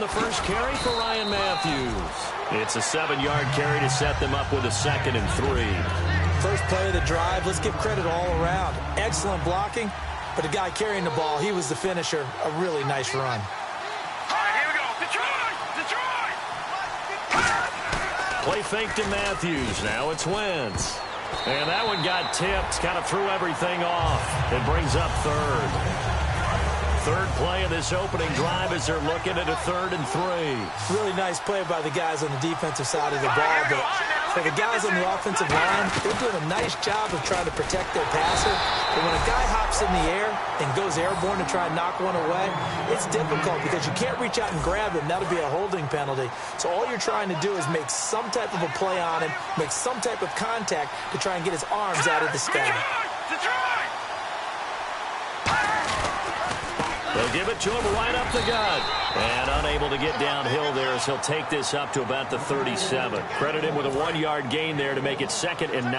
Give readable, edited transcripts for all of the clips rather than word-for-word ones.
the first carry for Ryan Matthews. It's a 7-yard carry to set them up with a 2nd and 3. First play of the drive, let's give credit all around. Excellent blocking, but the guy carrying the ball, he was the finisher. A really nice run. All right, here we go. Detroit! Detroit! Play fake to Matthews. Now it's Wentz. And that one got tipped, kind of threw everything off. It brings up 3rd. Third play of this opening drive as they're looking at a 3rd and 3. Really nice play by the guys on the defensive side of the ball, but for the guys on the offensive line, they're doing a nice job of trying to protect their passer. But when a guy hops in the air and goes airborne to try and knock one away, it's difficult because you can't reach out and grab him. That'll be a holding penalty. So all you're trying to do is make some type of a play on him, make some type of contact to try and get his arms out of the sky. They'll give it to him right up the gut. And unable to get downhill there as he'll take this up to about the 37. Credit him with a 1-yard gain there to make it 2nd and 9.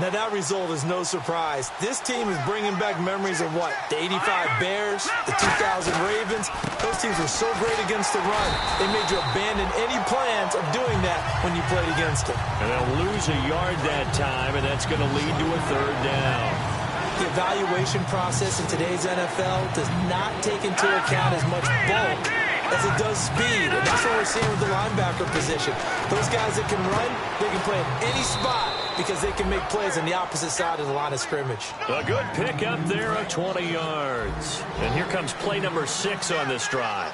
Now that result is no surprise. This team is bringing back memories of what? The 85 Bears, the 2000 Ravens. Those teams were so great against the run. They made you abandon any plans of doing that when you played against them. And they'll lose a yard that time, and that's going to lead to a 3rd down. The evaluation process in today's NFL does not take into account as much bulk as it does speed. And that's what we're seeing with the linebacker position. Those guys that can run, they can play at any spot because they can make plays on the opposite side of the line of scrimmage. A good pick up there of 20 yards. And here comes play number 6 on this drive.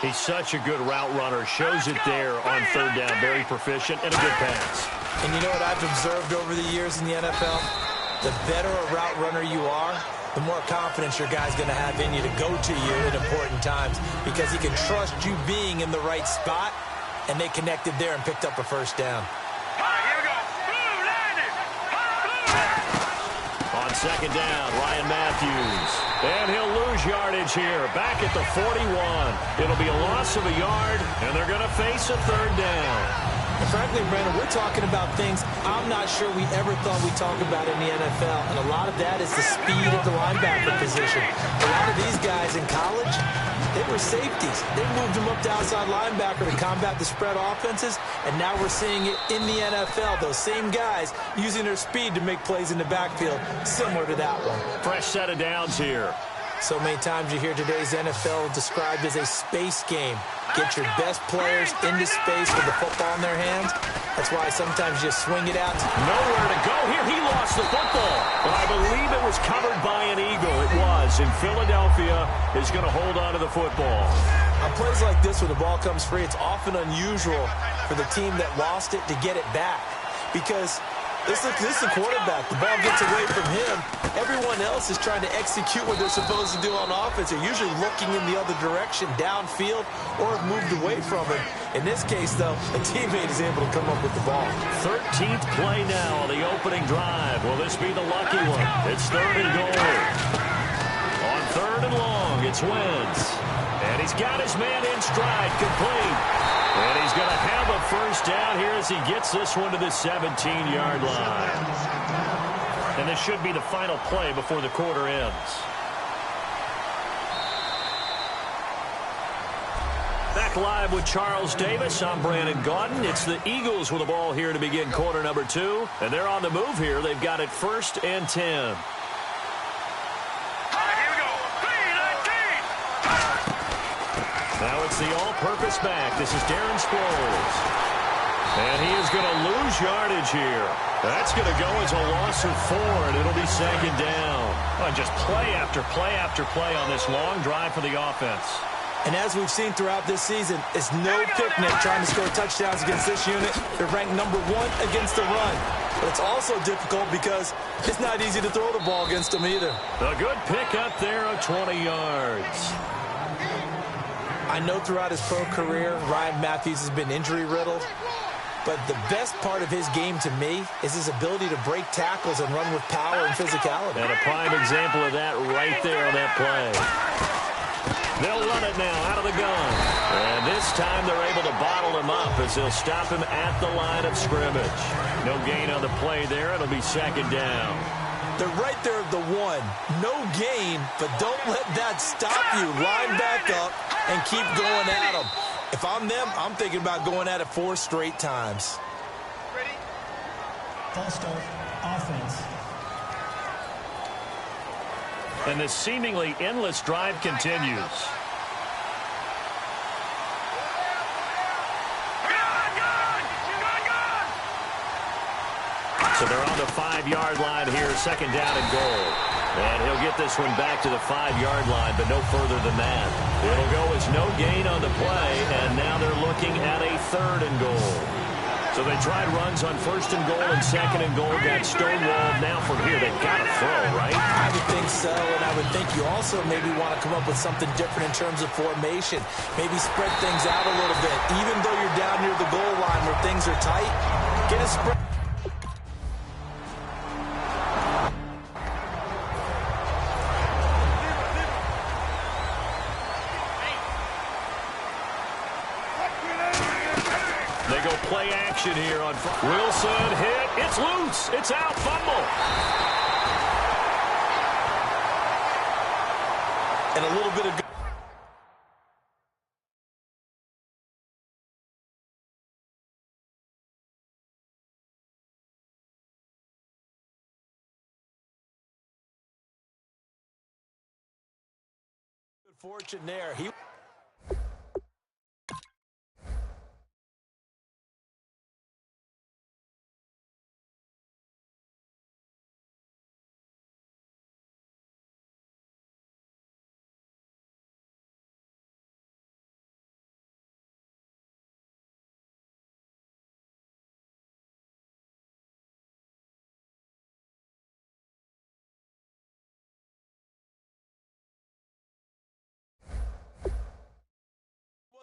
He's such a good route runner. Shows it there on 3rd down. Very proficient and a good pass. And you know what I've observed over the years in the NFL? The better a route runner you are, the more confidence your guy's going to have in you to go to you at important times because he can trust you being in the right spot, and they connected there and picked up a 1st down. All right, here we go. Blue landed. Blue. On 2nd down, Ryan Matthews. And he'll lose yardage here. Back at the 41. It'll be a loss of a yard, and they're going to face a 3rd down. And frankly, Brandon, we're talking about things I'm not sure we ever thought we'd talk about in the NFL. And a lot of that is the speed of the linebacker position. A lot of these guys in college, they were safeties. They moved them up to outside linebacker to combat the spread offenses. And now we're seeing it in the NFL. Those same guys using their speed to make plays in the backfield, similar to that one. Fresh set of downs here. So many times you hear today's NFL described as a space game. Get your best players into space with the football in their hands. That's why sometimes you swing it out. Nowhere to go here. He lost the football. But I believe it was covered by an Eagle. It was. And Philadelphia is going to hold on to the football. On plays like this where the ball comes free, it's often unusual for the team that lost it to get it back. Because this is the quarterback. The ball gets away from him. Everyone else is trying to execute what they're supposed to do on offense. They're usually looking in the other direction, downfield, or have moved away from him. In this case, though, a teammate is able to come up with the ball. 13th play now on the opening drive. Will this be the lucky one? It's 3rd and goal. On 3rd and long, it's Wentz. And he's got his man in stride, complete. And he's going to have a 1st down here as he gets this one to the 17-yard line. And this should be the final play before the quarter ends. Back live with Charles Davis. I'm Brandon Gaudin. It's the Eagles with the ball here to begin quarter number 2. And they're on the move here. They've got it 1st and 10. Now it's the all-purpose back. This is Darren Sproles. And he is going to lose yardage here. That's going to go as a loss of 4, and it'll be 2nd down. Oh, just play after play after play on this long drive for the offense. And as we've seen throughout this season, it's no picnic trying to score touchdowns against this unit. They're ranked number 1 against the run. But it's also difficult because it's not easy to throw the ball against them either. A good pick up there of 20 yards. I know throughout his pro career, Ryan Matthews has been injury-riddled. But the best part of his game to me is his ability to break tackles and run with power and physicality. And a prime example of that right there on that play. They'll run it now out of the gun. And this time they're able to bottle him up as they'll stop him at the line of scrimmage. No gain on the play there. It'll be 2nd down. They're right there at the 1. No gain, but don't let that stop you. Line back up. and keep going at them. If I'm them, I'm thinking about going at it 4 straight times. Ready? False start, offense. And the seemingly endless drive continues. So they're on the 5-yard line here, second down and goal. And he'll get this one back to the 5-yard line, but no further than that. It'll go as no gain on the play, and now they're looking at a 3rd and goal. So they tried runs on 1st and goal and 2nd and goal, got stonewalled. Now from here, they've got to throw, right? I would think so, and I would think you also maybe want to come up with something different in terms of formation. Maybe spread things out a little bit. Even though you're down near the goal line where things are tight, get a spread. They go play action here on Wilson hit. It's loose. It's out. Fumble. And a little bit of good fortune there. He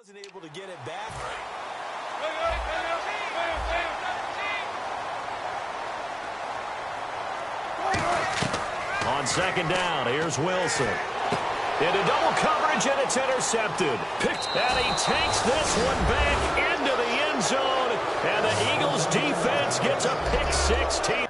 wasn't able to get it back. On 2nd down, here's Wilson. Into double coverage, and it's intercepted. Picked, and he takes this one back into the end zone. And the Eagles defense gets a pick 16.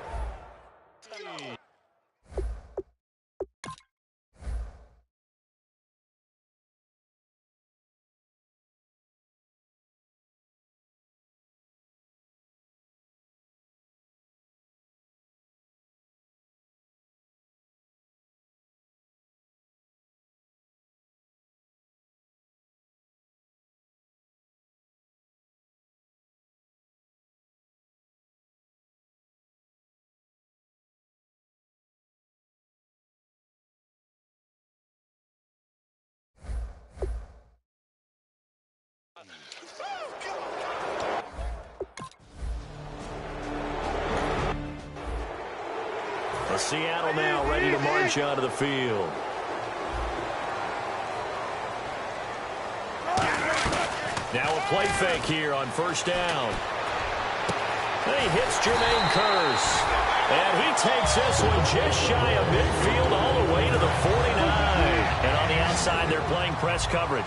Seattle now ready to march onto the field. Now a play fake here on 1st down. And he hits Jermaine Kearse. And he takes this one just shy of midfield all the way to the 49. And on the outside, they're playing press coverage.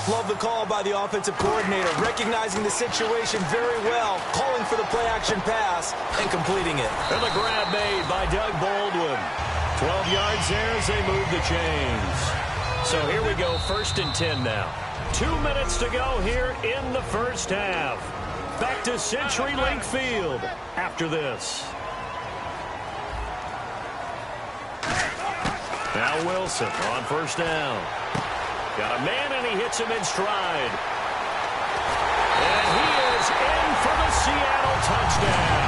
Love the call by the offensive coordinator, recognizing the situation very well, calling for the play-action pass, and completing it. And the grab made by Doug Baldwin. 12 yards there as they move the chains. So here we go, 1st and 10 now. 2 minutes to go here in the first half. Back to CenturyLink Field after this. Now Wilson on 1st down. Got a man, and he hits him in stride. And he is in for the Seattle touchdown.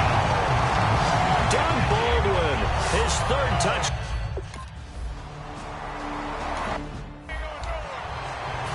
Doug Baldwin, his 3rd touchdown.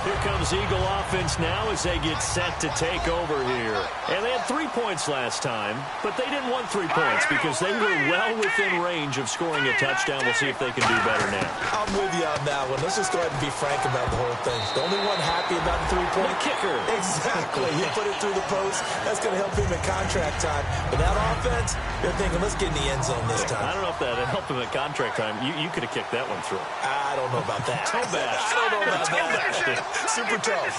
Here comes Eagle offense now as they get set to take over here. And they had 3 points last time, but they didn't want 3 points because they were well within range of scoring a touchdown. We'll see if they can do better now. I'm with you on that one. Let's just go ahead and be frank about the whole thing. The only one happy about the 3-point kicker. Exactly. He put it through the post. That's going to help him at contract time. But that offense, they're thinking, let's get in the end zone this time. I don't know if that helped him at contract time. You could have kicked that one through. I don't know about that. Toe bash. I don't know about that. Super tough.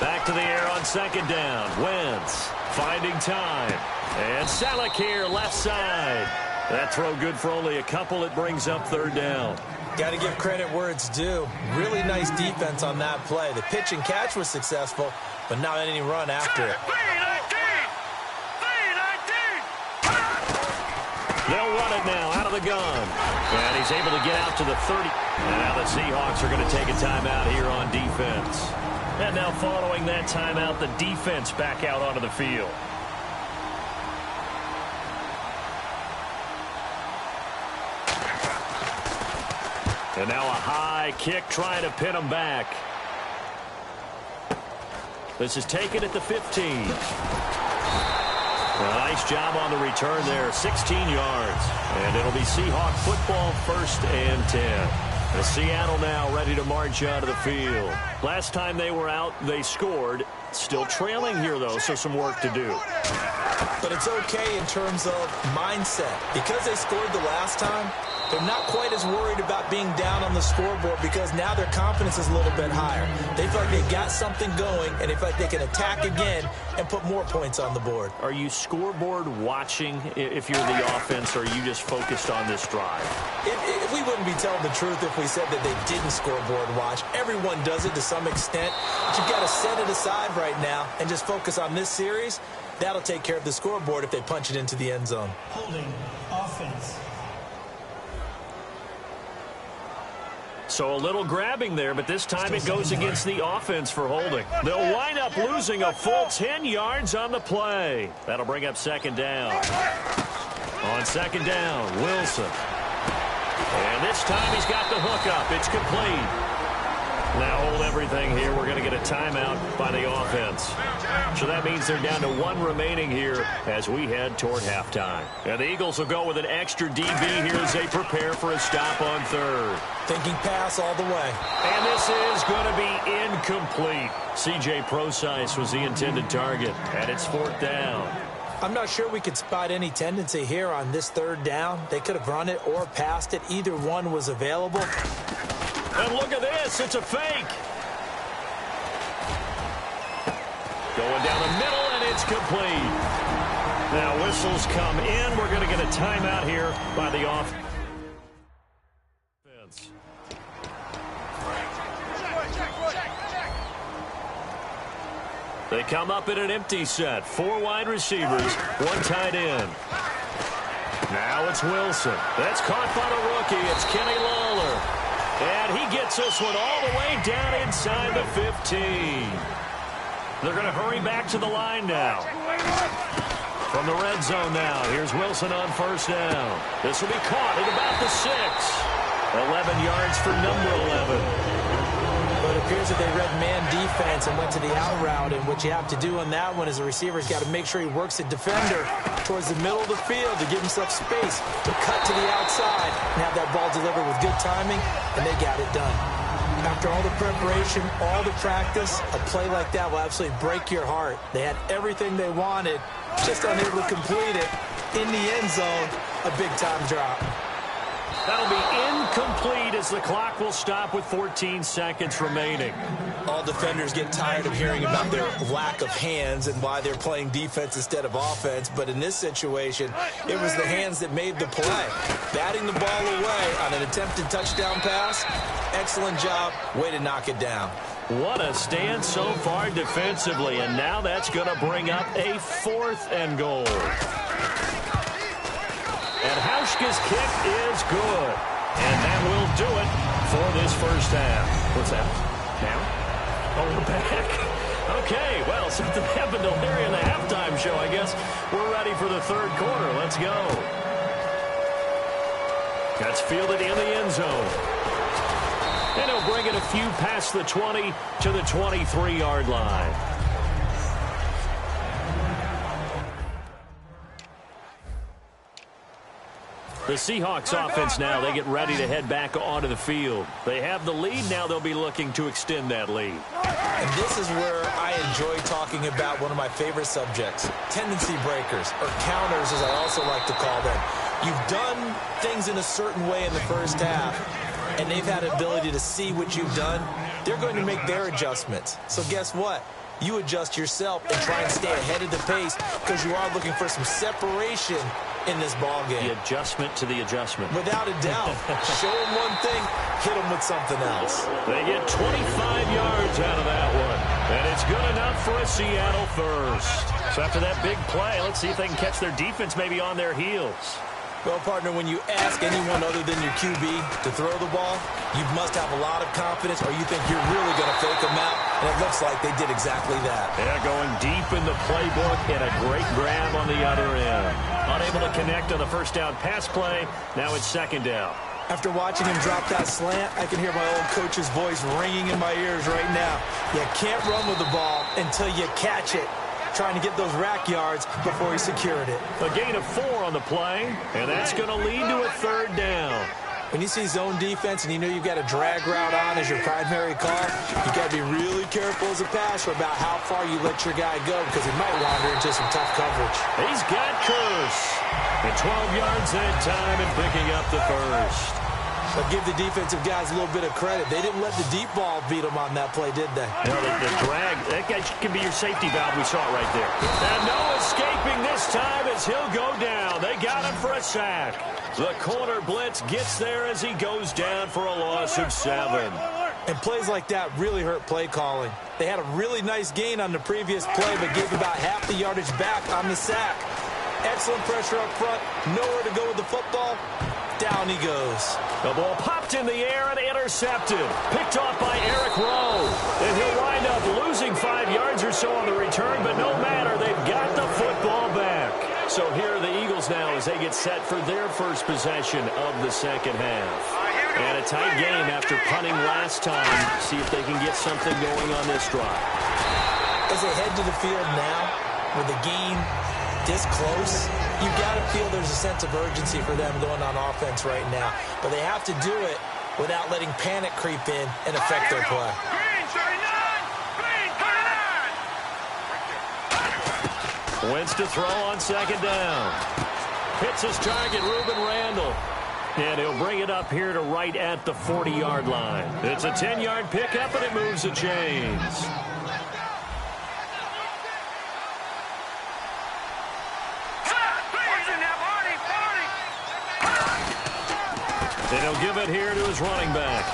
Back to the air on 2nd down. Wentz finding time. And Salek here left side. That throw good for only a couple. It brings up third down. Got to give credit where it's due. Really nice defense on that play. The pitch and catch was successful, but not any run after it. They'll run it now out of the gun. And he's able to get out to the 30. And now the Seahawks are going to take a timeout here on defense. And now following that timeout, the defense back out onto the field. And now a high kick trying to pin him back. This is taken at the 15. A nice job on the return there, 16 yards. And it'll be Seahawk football, 1st and 10. The Seattle now ready to march out of the field. Last time they were out, they scored. Still trailing here, though, so some work to do. But it's okay in terms of mindset. Because they scored the last time, they're not quite as worried about being down on the scoreboard because now their confidence is a little bit higher. They feel like they got something going, and they feel like they can attack again and put more points on the board. Are you scoreboard watching if you're the offense, or are you just focused on this drive? We wouldn't be telling the truth if we said that they didn't scoreboard watch. Everyone does it to some extent, but you've got to set it aside right now and just focus on this series. That'll take care of the scoreboard if they punch it into the end zone. Holding offense. So a little grabbing there, but this time it goes against the offense for holding. They'll wind up losing a full 10 yards on the play. That'll bring up 2nd down. On 2nd down, Wilson. And this time he's got the hook up. It's complete. Now hold everything here. We're going to get a timeout by the offense. So that means they're down to 1 remaining here as we head toward halftime. And the Eagles will go with an extra DB here as they prepare for a stop on 3rd. Thinking pass all the way. And this is going to be incomplete. C.J. Procise was the intended target, and it's 4th down. I'm not sure we could spot any tendency here on this 3rd down. They could have run it or passed it. Either one was available. And look at this. It's a fake. Going down the middle, and it's complete. Now whistles come in. We're going to get a timeout here by the offense. They come up in an empty set. 4 wide receivers, 1 tight end. Now it's Wilson. That's caught by the rookie. It's Kenny Lawler. And he gets this one all the way down inside the 15. They're going to hurry back to the line now. From the red zone now, here's Wilson on 1st down. This will be caught at about the 6. 11 yards for number 11. But it appears that they read man defense and went to the out route, and what you have to do on that one is the receiver's got to make sure he works the defender towards the middle of the field to give himself space to cut to the outside and have that ball delivered with good timing, and they got it done. After all the preparation, all the practice, a play like that will absolutely break your heart. They had everything they wanted, just unable to complete it. In the end zone, a big-time drop. That'll be incomplete as the clock will stop with 14 seconds remaining. All defenders get tired of hearing about their lack of hands and why they're playing defense instead of offense. But in this situation, it was the hands that made the play. Batting the ball away on an attempted touchdown pass. Excellent job. Way to knock it down. What a stand so far defensively. And now that's going to bring up a 4th and goal. And Hauschka's kick is good. And that will do it for this first half. What's that? Now? Oh, we're back. Okay, well, something happened to Larry in the halftime show, I guess. We're ready for the 3rd quarter. Let's go. That's fielded in the end zone. And he'll bring it a few past the 20 to the 23-yard line. The Seahawks offense now, they get ready to head back onto the field. They have the lead. Now they'll be looking to extend that lead. And this is where I enjoy talking about one of my favorite subjects, tendency breakers, or counters as I also like to call them. You've done things in a certain way in the first half, and they've had an ability to see what you've done. They're going to make their adjustments. So guess what? You adjust yourself and try and stay ahead of the pace because you are looking for some separation in this ball game. The adjustment to the adjustment. Without a doubt. Show them one thing, hit them with something else. They get 25 yards out of that one. And it's good enough for a Seattle first. So after that big play, let's see if they can catch their defense maybe on their heels. Well, partner, when you ask anyone other than your QB to throw the ball, you must have a lot of confidence or you think you're really going to fake them out, and it looks like they did exactly that. Yeah, going deep in the playbook and a great grab on the other end. Unable to connect on the first down pass play. Now it's second down. After watching him drop that slant, I can hear my old coach's voice ringing in my ears right now. You can't run with the ball until you catch it. Trying to get those rack yards before he secured it. A gain of 4 on the play, and that's going to lead to a third down. When you see zone defense and you know you've got a drag route on as your primary call, you got to be really careful as a passer about how far you let your guy go because he might wander into some tough coverage. He's got Curse. And 12 yards that time and picking up the first. But give the defensive guys a little bit of credit. They didn't let the deep ball beat them on that play, did they? No, the drag, that guy can be your safety valve. We saw it right there. And no escaping this time as he'll go down. They got him for a sack. The corner blitz gets there as he goes down for a loss of 7. And plays like that really hurt play calling. They had a really nice gain on the previous play, but gave about half the yardage back on the sack. Excellent pressure up front. Nowhere to go with the football. Down he goes. The ball popped in the air and intercepted. Picked off by Eric Rowe. And he'll wind up losing 5 yards or so on the return, but no matter, they've got the football back. So here are the Eagles now as they get set for their first possession of the second half. And a tight game after punting last time. See if they can get something going on this drive. As they head to the field now, with the game this close, you've got to feel there's a sense of urgency for them going on offense right now. But they have to do it without letting panic creep in and affect their play. Wentz to throw on second down. Hits his target, Reuben Randall. And he'll bring it up here to right at the 40-yard line. It's a 10-yard pickup, and it moves the chains. And he'll give it here to his running back.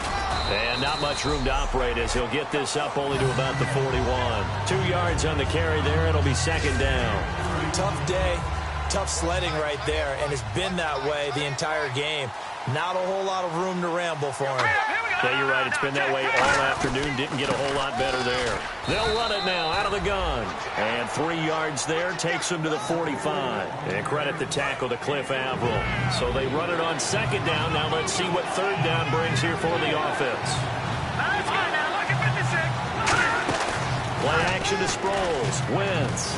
And not much room to operate as he'll get this up only to about the 41. 2 yards on the carry there. It'll be second down. Tough day, tough sledding right there, and it's been that way the entire game. Not a whole lot of room to ramble for him. Yeah, you're right. It's been that way all afternoon. Didn't get a whole lot better there. They'll run it now out of the gun. And 3 yards there takes them to the 45. And credit the tackle to Cliff Averill. So they run it on second down. Now let's see what third down brings here for the offense. Play action to Sproles. Wentz.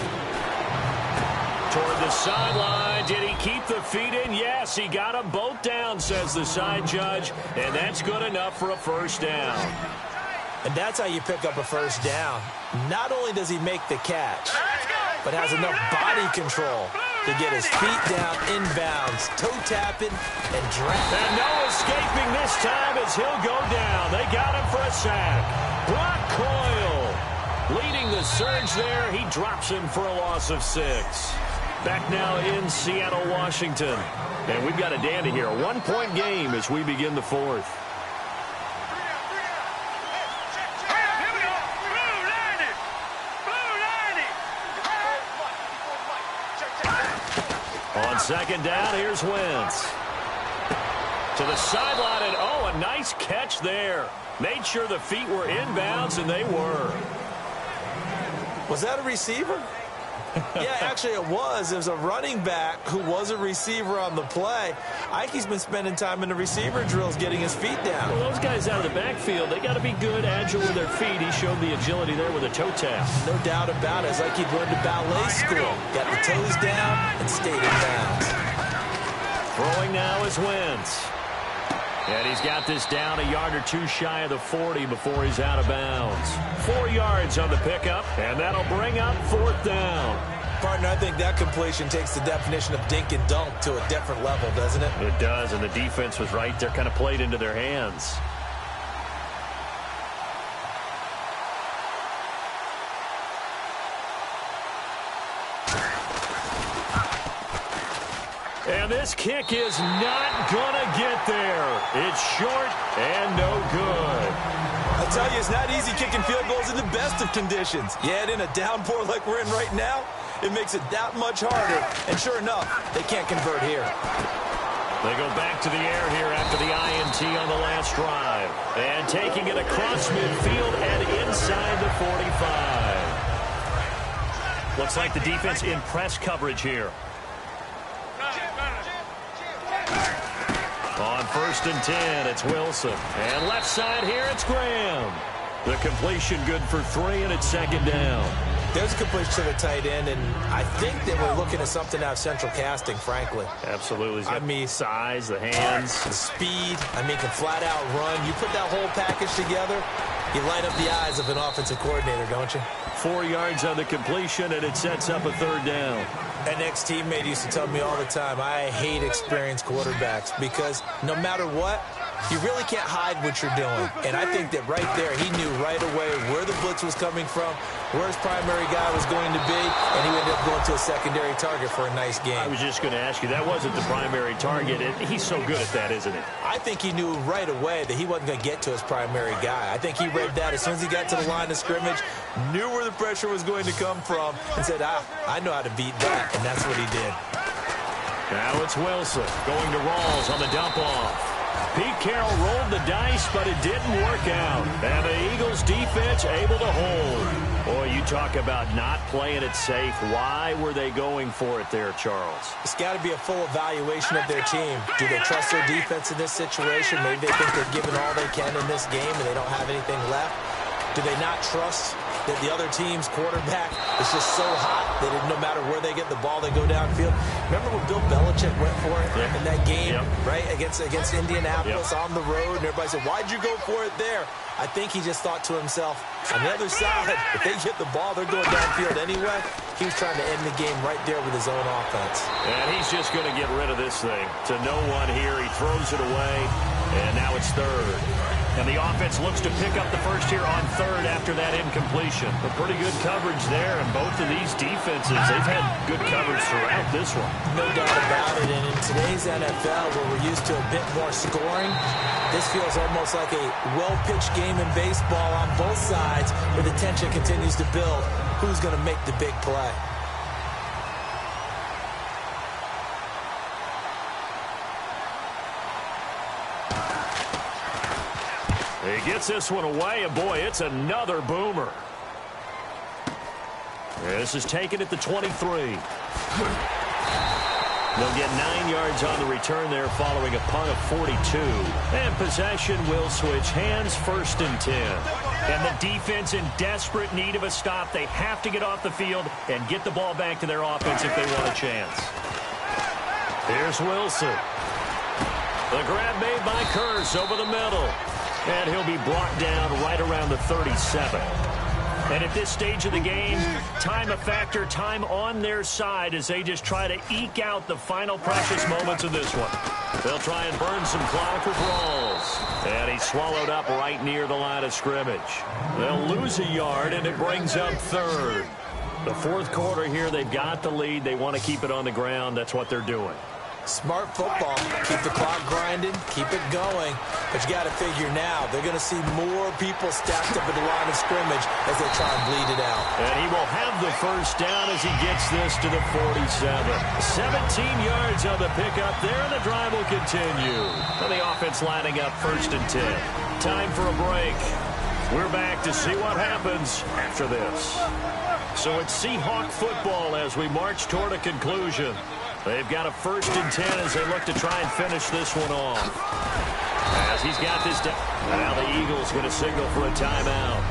Toward the sideline. Did he keep the feet in? Yes, he got them both down, says the side judge. And that's good enough for a first down. And that's how you pick up a first down. Not only does he make the catch, but has enough body control to get his feet down inbounds, toe tapping, and drag. And no escaping this time as he'll go down. They got him for a sack. Brock Coyle leading the surge there. He drops him for a loss of 6. Back now in Seattle, Washington. And we've got a dandy here. A 1-point game as we begin the fourth. On second down, here's Wentz. To the sideline, and oh, a nice catch there. Made sure the feet were inbounds, and they were. Was that a receiver? Yeah, actually it was. It was a running back who was a receiver on the play. Ike's been spending time in the receiver drills getting his feet down. Well, those guys out of the backfield, they got to be good, agile with their feet. He showed the agility there with a toe tap. No doubt about it. It's like he'd learned at ballet school. Got the toes down and stayed in bounds. Throwing now is Wentz. And he's got this down a yard or two shy of the 40 before he's out of bounds. 4 yards on the pickup, and that'll bring up fourth down. Partner, I think that completion takes the definition of dink and dunk to a different level, doesn't it? It does, and the defense was right there, kind of played into their hands. And this kick is not going to get there. It's short and no good. I tell you, it's not easy kicking field goals in the best of conditions. Yet in a downpour like we're in right now, it makes it that much harder. And sure enough, they can't convert here. They go back to the air here after the INT on the last drive. And taking it across midfield and inside the 45. Looks like the defense in press coverage here. On 1st and 10, it's Wilson. And left side here, it's Graham. The completion good for 3, and it's 2nd down. There's a completion to the tight end, and I think that we're looking at something out of central casting, frankly. Absolutely. I mean, size, the hands. the speed. I mean, can flat out run. You put that whole package together, you light up the eyes of an offensive coordinator, don't you? 4 yards on the completion, and it sets up a 3rd down. An ex-teammate used to tell me all the time, I hate experienced quarterbacks because no matter what, you really can't hide what you're doing. And I think that right there, he knew right away where the blitz was coming from, where his primary guy was going to be, and he ended up going to a secondary target for a nice game. I was just going to ask you, that wasn't the primary target. He's so good at that, isn't he? I think he knew right away that he wasn't going to get to his primary guy. I think he read that as soon as he got to the line of scrimmage, knew where the pressure was going to come from, and said, I know how to beat that, and that's what he did. Now it's Wilson going to Rawls on the dump-off. Pete Carroll rolled the dice, but it didn't work out. And the Eagles defense able to hold. Boy, you talk about not playing it safe. Why were they going for it there, Charles? It's got to be a full evaluation of their team. Do they trust their defense in this situation? Maybe they think they've given all they can in this game and they don't have anything left. Do they not trust that the other team's quarterback is just so hot that no matter where they get the ball, they go downfield? Remember when Bill Belichick went for it in that game, right, against Indianapolis on the road, and everybody said, why'd you go for it there? I think he just thought to himself, on the other side, if they get the ball, they're going downfield anyway. He was trying to end the game right there with his own offense. And he's just going to get rid of this thing. To no one here, he throws it away, and now it's 3rd. And the offense looks to pick up the first here on 3rd after that incompletion. But pretty good coverage there, and both of these defenses, they've had good coverage throughout this one. No doubt about it, and in today's NFL, where we're used to a bit more scoring, this feels almost like a well-pitched game in baseball on both sides, where the tension continues to build. Who's going to make the big play? He gets this one away, and boy, it's another boomer. This is taken at the 23. They'll get 9 yards on the return there following a punt of 42. And possession will switch hands, 1st and 10. And the defense in desperate need of a stop. They have to get off the field and get the ball back to their offense if they want a chance. Here's Wilson. The grab made by Curse over the middle. And he'll be brought down right around the 37. And at this stage of the game, time a factor, time on their side as they just try to eke out the final precious moments of this one. They'll try and burn some clock with Rawls. And he's swallowed up right near the line of scrimmage. They'll lose a yard, and it brings up 3rd. The 4th quarter here, they've got the lead. They want to keep it on the ground. That's what they're doing. Smart football. Keep the clock grinding. Keep it going. But you got to figure now, they're going to see more people stacked up at the line of scrimmage as they try and bleed it out. And he will have the 1st down as he gets this to the 47. 17 yards on the pickup there, and the drive will continue. And the offense lining up 1st and 10. Time for a break. We're back to see what happens after this. So it's Seahawk football as we march toward a conclusion. They've got a 1st and 10 as they look to try and finish this one off. As he's got this down. Now the Eagles going to signal for a timeout.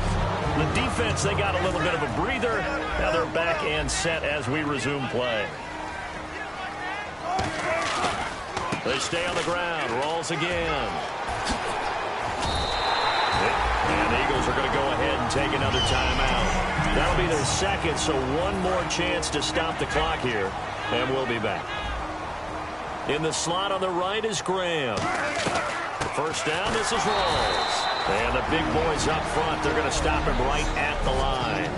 The defense, they got a little bit of a breather. Now they're back and set as we resume play. They stay on the ground. Rawls again. And the Eagles are going to go ahead and take another timeout. That'll be their 2nd, so one more chance to stop the clock here. And we'll be back. In the slot on the right is Graham. The 1st down, this is Rawls. And the big boys up front, they're going to stop him right at the line.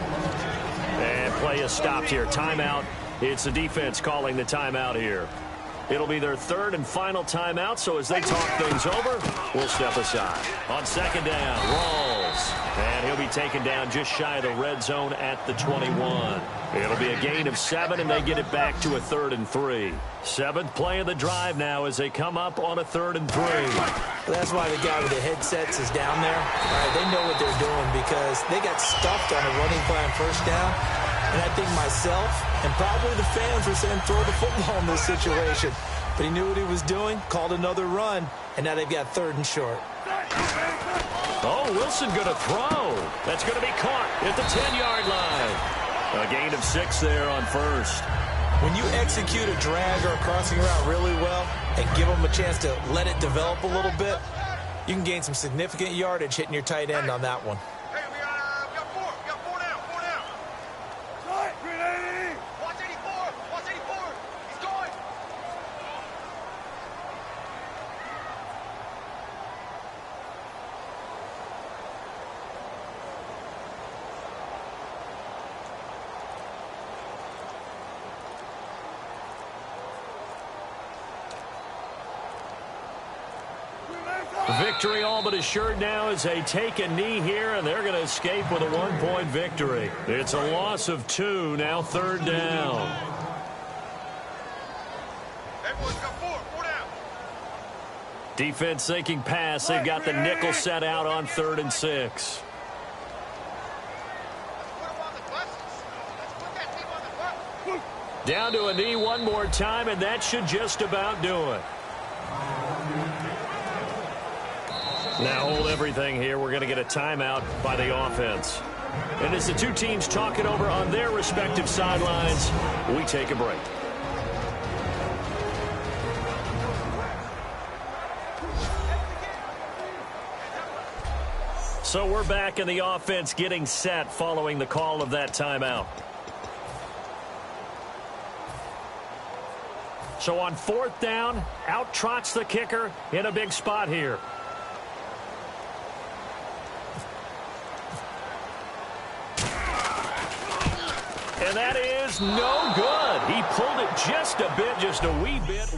And play is stopped here. Timeout. It's the defense calling the timeout here. It'll be their third and final timeout, so as they talk things over, we'll step aside. On second down, Rawls. And he'll be taken down just shy of the red zone at the 21. It'll be a gain of 7, and they get it back to a 3rd and 3. 7th play of the drive now as they come up on a 3rd and 3. Well, that's why the guy with the headsets is down there. All right, they know what they're doing because they got stuffed on a running play on first down. And I think myself and probably the fans were saying throw the football in this situation. But he knew what he was doing, called another run, and now they've got 3rd and short. Oh, Wilson going to throw. That's going to be caught at the 10-yard line. A gain of 6 there on first. When you execute a drag or a crossing route really well and give them a chance to let it develop a little bit, you can gain some significant yardage hitting your tight end on that one. Hey, we got 4. We got 4 down. 4 down. Watch 84. Watch 84. He's going. Victory all but assured now as they take a knee here, and they're going to escape with a 1-point victory. It's a loss of 2, now 3rd down. Everyone's got 4 down. Defense thinking pass. They've got the nickel set out on 3rd and 6. Down to a knee one more time, and that should just about do it. Now hold everything here. We're going to get a timeout by the offense. And as the two teams talk it over on their respective sidelines, we take a break. So we're back in the offense getting set following the call of that timeout. So on 4th down, out trots the kicker in a big spot here. And that is no good. He pulled it just a bit, just a wee bit.